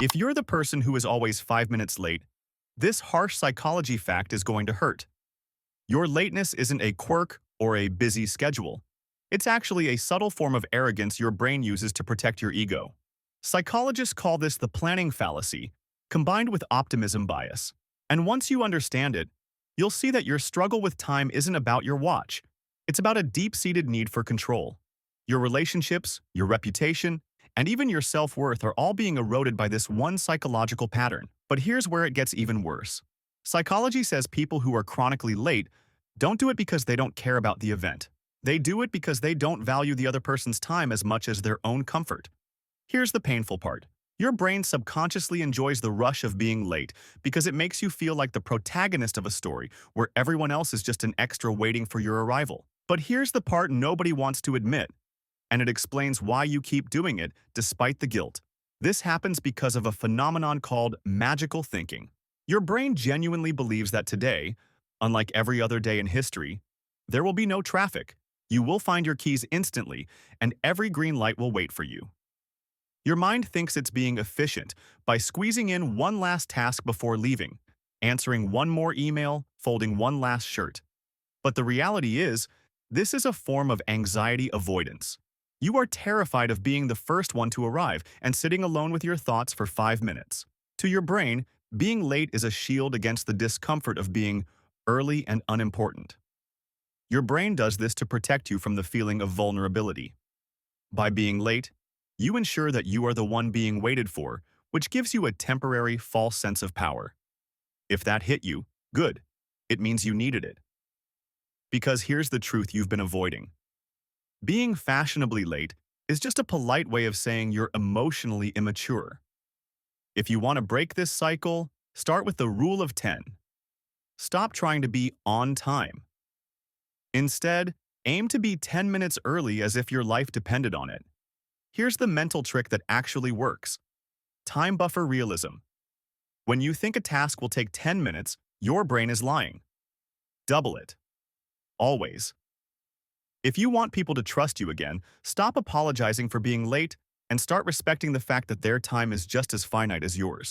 If you're the person who is always 5 minutes late, this harsh psychology fact is going to hurt. Your lateness isn't a quirk or a busy schedule. It's actually a subtle form of arrogance your brain uses to protect your ego. Psychologists call this the planning fallacy, combined with optimism bias. And once you understand it, you'll see that your struggle with time isn't about your watch. It's about a deep-seated need for control. Your relationships, your reputation, and even your self-worth are all being eroded by this one psychological pattern. But here's where it gets even worse. Psychology says people who are chronically late don't do it because they don't care about the event. They do it because they don't value the other person's time as much as their own comfort. Here's the painful part. Your brain subconsciously enjoys the rush of being late because it makes you feel like the protagonist of a story where everyone else is just an extra waiting for your arrival. But here's the part nobody wants to admit, and it explains why you keep doing it despite the guilt. This happens because of a phenomenon called magical thinking. Your brain genuinely believes that today, unlike every other day in history, there will be no traffic. You will find your keys instantly, and every green light will wait for you. Your mind thinks it's being efficient by squeezing in one last task before leaving, answering one more email, folding one last shirt. But the reality is, this is a form of anxiety avoidance. You are terrified of being the first one to arrive and sitting alone with your thoughts for 5 minutes. To your brain, being late is a shield against the discomfort of being early and unimportant. Your brain does this to protect you from the feeling of vulnerability. By being late, you ensure that you are the one being waited for, which gives you a temporary false sense of power. If that hit you, good. It means you needed it. Because here's the truth you've been avoiding. Being fashionably late is just a polite way of saying you're emotionally immature. If you want to break this cycle, start with the rule of 10. Stop trying to be on time. Instead, aim to be 10 minutes early as if your life depended on it. Here's the mental trick that actually works. Time buffer realism. When you think a task will take 10 minutes, your brain is lying. Double it. Always. If you want people to trust you again, stop apologizing for being late and start respecting the fact that their time is just as finite as yours.